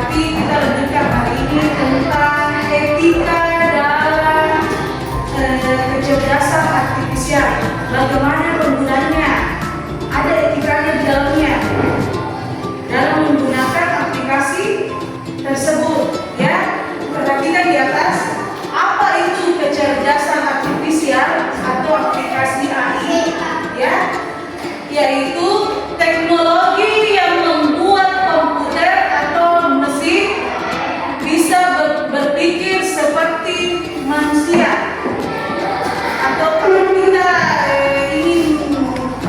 Tapi kita lanjutkan hari ini tentang etika dalam kecerdasan artifisial. Bagaimana penggunanya? Ada etikanya di dalamnya dalam menggunakan aplikasi tersebut. Ya, perhatikan di atas. Apa itu kecerdasan artifisial atau aplikasi AI? Ya, yaitu teknologi yang membuat komputer atau mesin bisa berpikir seperti manusia. Atau kalau kita ingin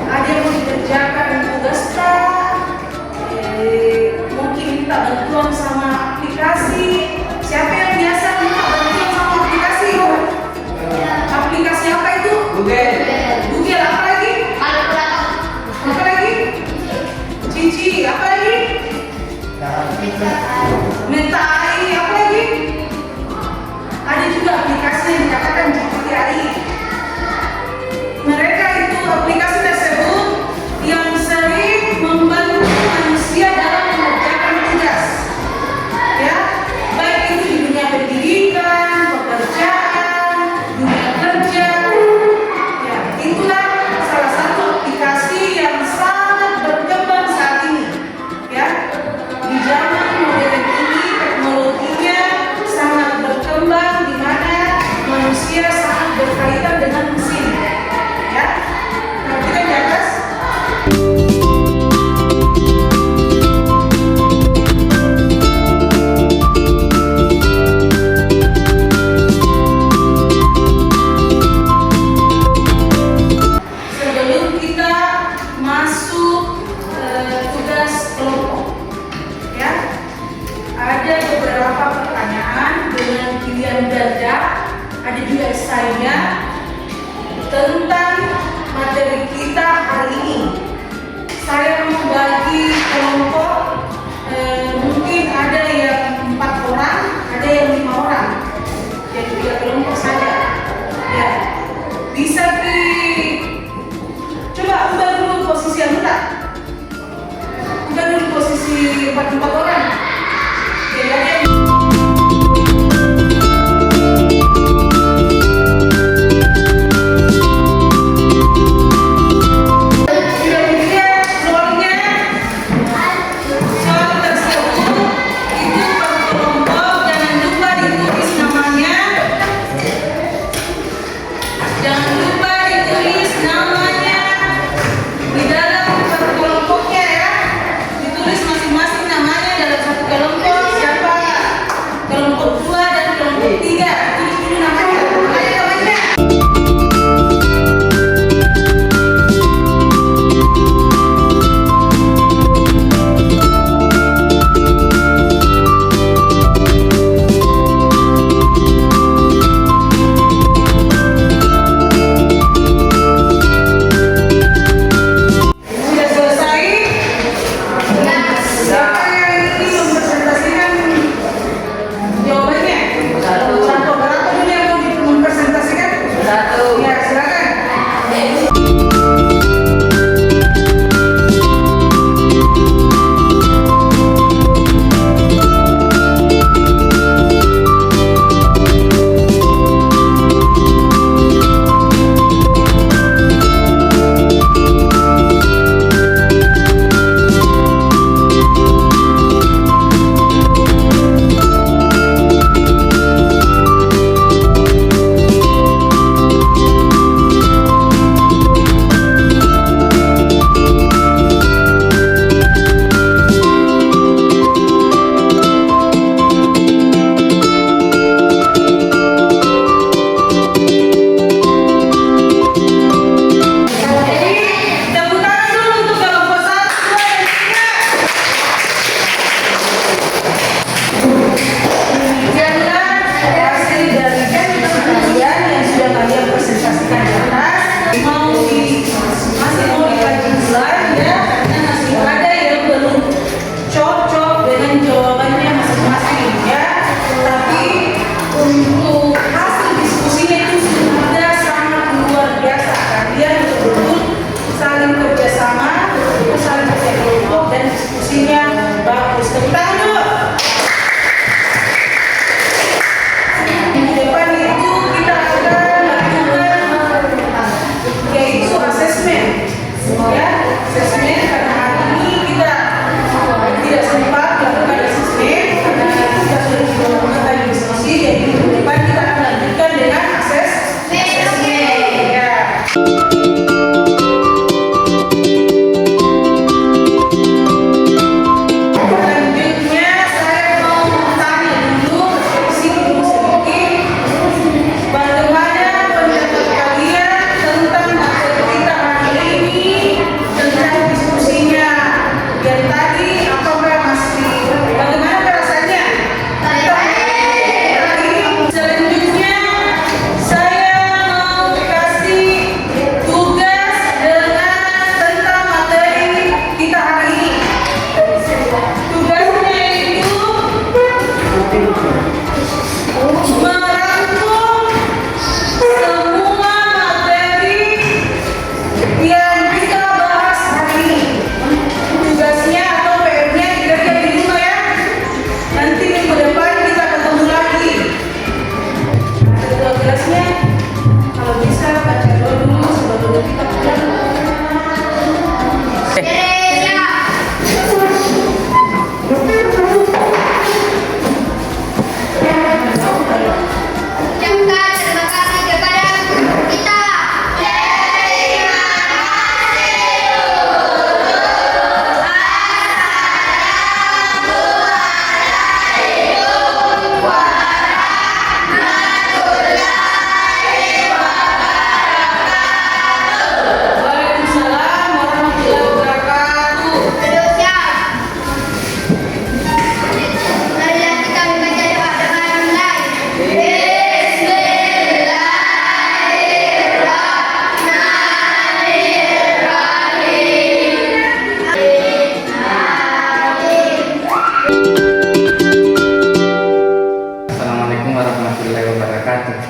ada yang dikerjakan tugas mungkin minta bantuan sama aplikasi. Siapa yang biasa minta bantuan sama aplikasi? Aplikasi apa itu? Google apa lagi? Apa lagi? Cici, apa lagi? Meta AI, apa lagi? Ada juga aplikasi yang dikatakan GPT AI. Mereka itu aplikasi tersebut yang sering membantu manusia dalam mengerjakan tugas. Ya, baik itu di dunia pendidikan, pekerjaan, dunia kerja. Ya, itulah salah satu aplikasi yang sangat berkembang saat ini. Ya, di zaman modern ini teknologinya sangat berkembang, di mana manusia sangat berkaitan dengan mesin. Ya, perhatikan di atas. Sebelum kita masuk tugas kelompok, ya, ada beberapa pertanyaan dengan pilihan ganda, ada juga esainya tentang materi kita hari ini. Saya membagi kelompok, mungkin ada yang 4 orang, ada yang 5 orang, jadi 3 kelompok saja. Ya, bisa coba ubah dulu posisi anggota, ubah dulu posisi 4 orang. Jadi ada yang di dalam kelompoknya, ya, ditulis masing-masing namanya dalam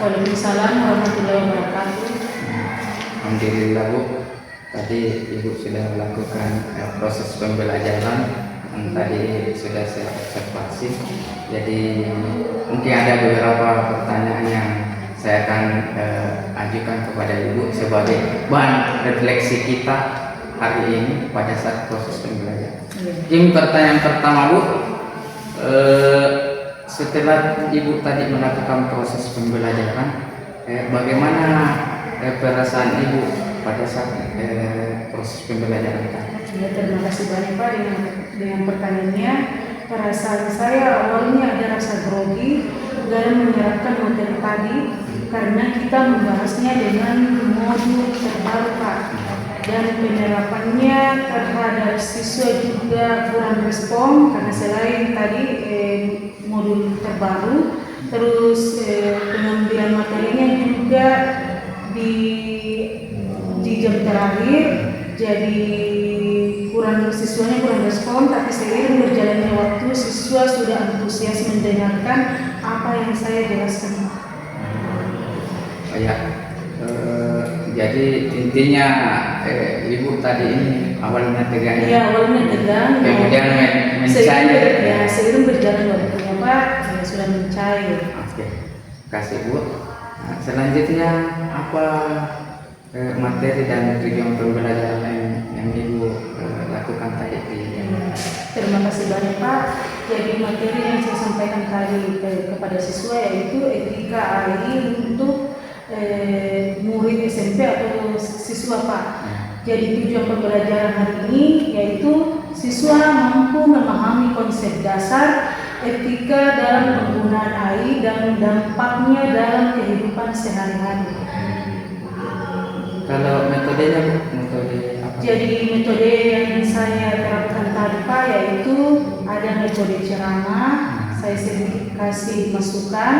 Waalaikumsalam warahmatullahi wabarakatuh. Alhamdulillah Bu, tadi Ibu sudah melakukan proses pembelajaran yang tadi sudah saya observasi. Jadi mungkin ada beberapa pertanyaan yang saya akan ajukan kepada Ibu sebagai bahan refleksi kita hari ini pada saat proses pembelajaran. Ini pertanyaan pertama Bu, setelah Ibu tadi melakukan proses pembelajaran, bagaimana perasaan Ibu pada saat proses pembelajaran tadi? Ya, terima kasih banyak Pak dengan pertanyaannya. Perasaan saya awalnya ada rasa grogi dalam menyerapkan materi tadi karena kita membahasnya dengan modul terbaru Pak, dan penerapannya terhadap siswa juga kurang respon karena selain tadi modul terbaru, terus pengambilan materinya juga di jam terakhir, jadi siswanya kurang respon. Tapi seiring berjalannya waktu, siswa sudah antusias mendengarkan apa yang saya jelaskan. Oh ya, jadi intinya Ibu tadi ini awalnya tegang. Iya, awalnya tegang. Kemudian mencair. Seiring berjalan waktunya Pak, sudah mencair. Oke, kasih Bu. Nah, selanjutnya apa materi dan tujuan pembelajaran yang Ibu lakukan tadi? Terima kasih banyak Pak. Jadi materi yang saya sampaikan tadi kepada siswa yaitu etika AI untuk murid SMP atau siswa Pak. Jadi tujuan pembelajaran hari ini yaitu siswa mampu memahami konsep dasar etika dalam penggunaan AI dan dampaknya dalam kehidupan sehari-hari. Kalau metodenya Bu, metode apa? Jadi metode yang saya terapkan tadi Pak yaitu ada metode ceramah, saya sedikit kasih masukan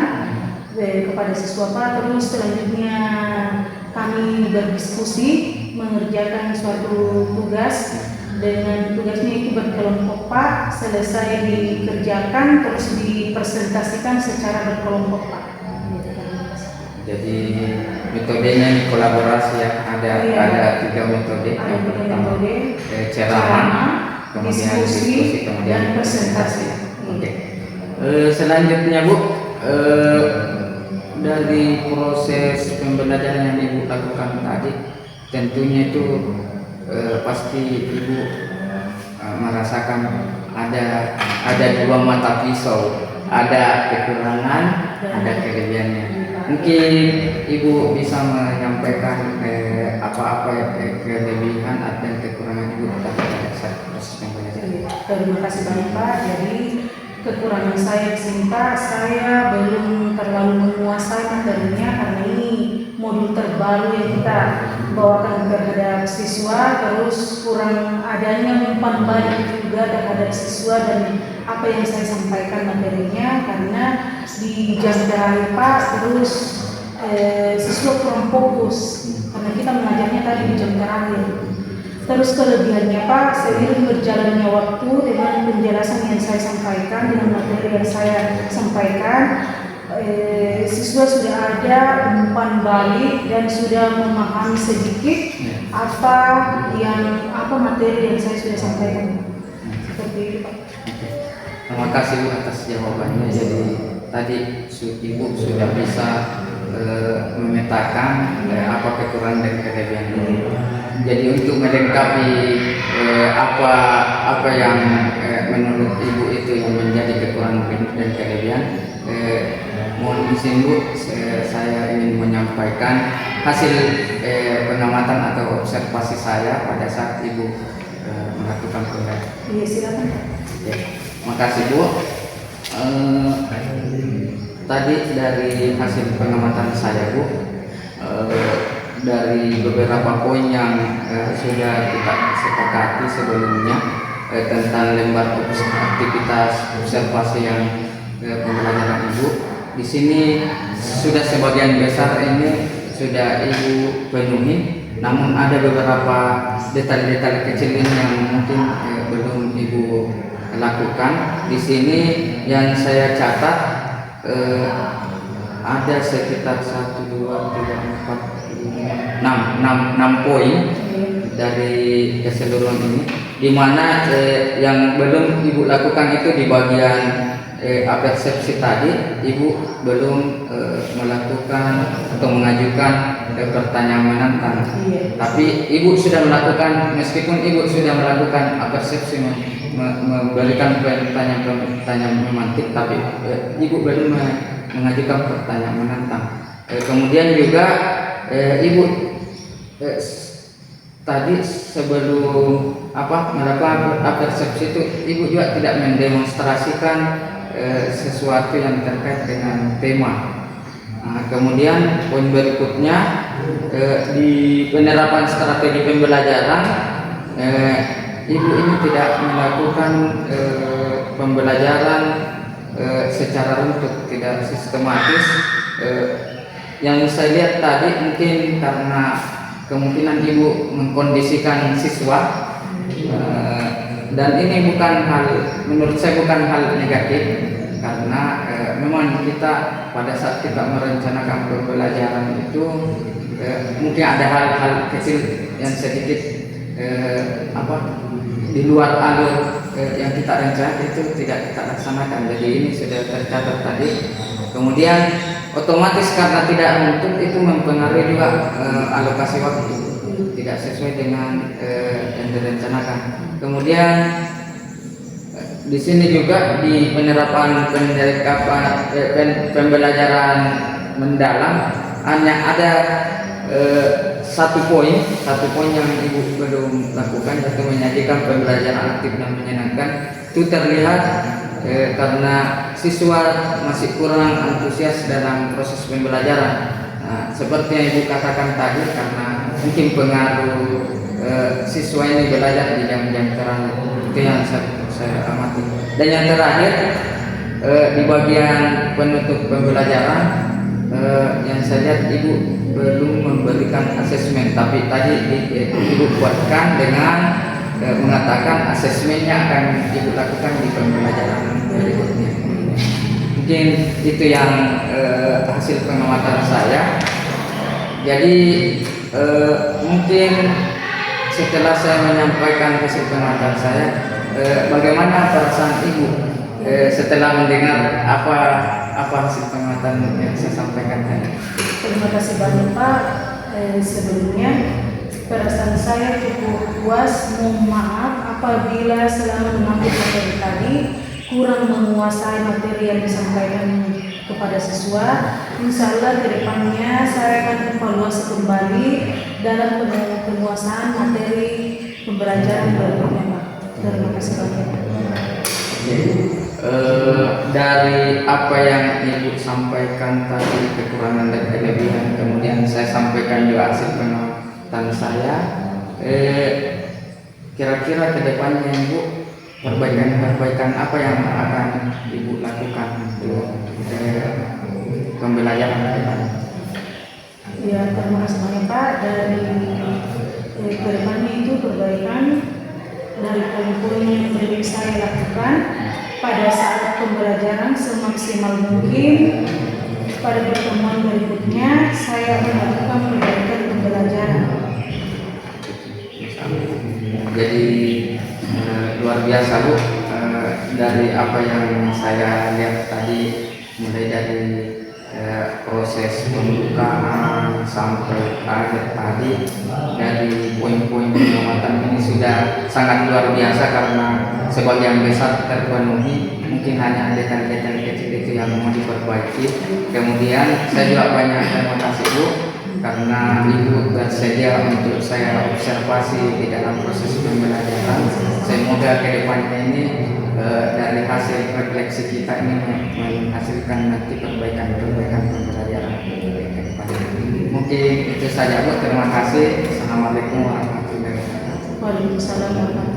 kepada siswa Pak, terus selanjutnya kami berdiskusi mengerjakan suatu tugas. Dengan tugasnya itu berkelompok Pak, selesai dikerjakan terus dipresentasikan secara berkelompok Pak. Jadi metodenya ini kolaborasi ya, ada 3 metode. Yang pertama ceramah, kemudian diskusi, kemudian presentasi. Oke. Selanjutnya Bu, dari proses pembelajaran yang Ibu lakukan tadi, tentunya itu pasti Ibu merasakan ada 2 mata pisau, ada kekurangan, ada kelebihannya. Mungkin Ibu bisa menyampaikan apa-apa kelebihan dan kekurangan Ibu pada saat proses pembelajaran. Terima kasih banyak Pak. Jadi kekurangan saya di sini Pak, saya belum terlalu menguasai materinya karena ini modul terbaru yang kita bawakan terhadap siswa, terus kurang adanya umpan balik juga terhadap siswa dan apa yang saya sampaikan materinya karena di jam terakhir Pak, terus siswa kurang fokus karena kita mengajarnya tadi di jam terakhir. Terus kelebihannya Pak, seiring berjalannya waktu dengan penjelasan yang saya sampaikan, dengan materi yang saya sampaikan, siswa sudah ada umpan balik dan sudah memahami sedikit apa materi yang saya sudah sampaikan. Seperti itu Pak. Terima kasih Bu atas jawabannya. Jadi tadi Ibu sudah bisa memetakan apa kekurangan dan kelebihan ini. Jadi untuk melengkapi apa yang menurut Ibu itu yang menjadi kekurangan dan kelebihan, mohon izin Bu, saya ingin menyampaikan hasil pengamatan atau observasi saya pada saat Ibu melakukan pembelajaran. Iya, silakan Pak. Oke, makasih Bu. Tadi dari hasil pengamatan saya Bu, dari beberapa poin yang sudah kita sepakati sebelumnya tentang lembar aktivitas observasi yang pembelajaran Ibu, di sini sudah sebagian besar ini sudah Ibu penuhi, namun ada beberapa detail-detail kecil ini yang mungkin belum Ibu lakukan. Di sini yang saya catat ada sekitar 1, 2, 3, 4, 5, 6 poin dari keseluruhan ini, di mana yang belum Ibu lakukan itu di bagian apersepsi tadi. Ibu belum melakukan atau mengajukan pertanyaan menantang. Tapi Ibu sudah melakukan, meskipun Ibu sudah melakukan apersepsi, memberikan pertanyaan memantik, tapi Ibu belum mengajukan pertanyaan menantang. Kemudian juga Ibu tadi sebelum melakukan apersepsi itu, Ibu juga tidak mendemonstrasikan sesuatu yang terkait dengan tema. Kemudian poin berikutnya, di penerapan strategi pembelajaran, Ibu ini tidak melakukan pembelajaran secara runtut, tidak sistematis. Yang saya lihat tadi mungkin karena kemungkinan Ibu mengkondisikan siswa, dan ini bukan hal, menurut saya bukan hal negatif, karena memang kita pada saat kita merencanakan pembelajaran itu mungkin ada hal-hal kecil yang sedikit di luar alur yang kita rencanakan itu tidak kita laksanakan. Jadi ini sudah tercatat tadi. Kemudian otomatis karena tidak menuntut itu mempengaruhi juga alokasi waktu, tidak sesuai dengan yang direncanakan. Kemudian di sini juga di penerapan pembelajaran mendalam hanya ada satu poin yang Ibu belum lakukan, yaitu menyajikan pembelajaran aktif dan menyenangkan. Itu terlihat karena siswa masih kurang antusias dalam proses pembelajaran. Seperti yang Ibu katakan tadi, karena mungkin pengaruh siswa ini belajar di jam-jam terang, itu yang saya amati. Dan yang terakhir, di bagian penutup pembelajaran, yang saya lihat Ibu belum memberikan asesmen, tapi tadi Ibu buatkan dengan mengatakan asesmennya akan Ibu lakukan di pembelajaran berikutnya. Mungkin itu yang hasil pengamatan saya. Jadi mungkin setelah saya menyampaikan hasil pengamatan saya, bagaimana perasaan Ibu setelah mendengar apa hasil pengamatan yang saya sampaikan tadi? Terima kasih banyak Pak. Sebelumnya perasaan saya cukup puas. Mohon maaf apabila selama mengambil materi tadi kurang menguasai materi yang disampaikan kepada siswa. Insya Allah kedepannya saya akan evaluasi kembali dalam penguasaan materi pembelajaran berikutnya Pak. Terima kasih banyak. Dari apa yang Ibu sampaikan tadi, kekurangan dan kelebihan, kemudian saya sampaikan juga hasil pengamatan saya, kira-kira kedepannya Ibu perbaikan apa yang akan Ibu lakukan untuk pembelajaran ke depan? Ya, terima kasih banyak Pak. Dari kedepannya itu perbaikan dari poin-poin yang belum saya lakukan pada saat pembelajaran semaksimal mungkin. Pada pertemuan berikutnya saya akan melakukan perbaikan pembelajaran. Jadi luar biasa Bu, dari apa yang saya lihat tadi, mulai dari proses pembukaan sampai akhir tadi, dari poin-poin pengamatan ini sudah sangat luar biasa, karena sebagian besar terpenuhi. Mungkin hanya detail-detail kecil itu yang mau diperbaiki. Kemudian saya juga banyak terima kasih Bu, karena Ibu bersedia untuk saya observasi di dalam proses pembelajaran. Semoga ke depannya ini dari hasil refleksi kita ini menghasilkan nanti perbaikan pembelajaran ke depan. Mungkin itu saja Bu, terima kasih. Assalamualaikum warahmatullahi wabarakatuh. Waalaikumsalam warahmatullahi wabarakatuh.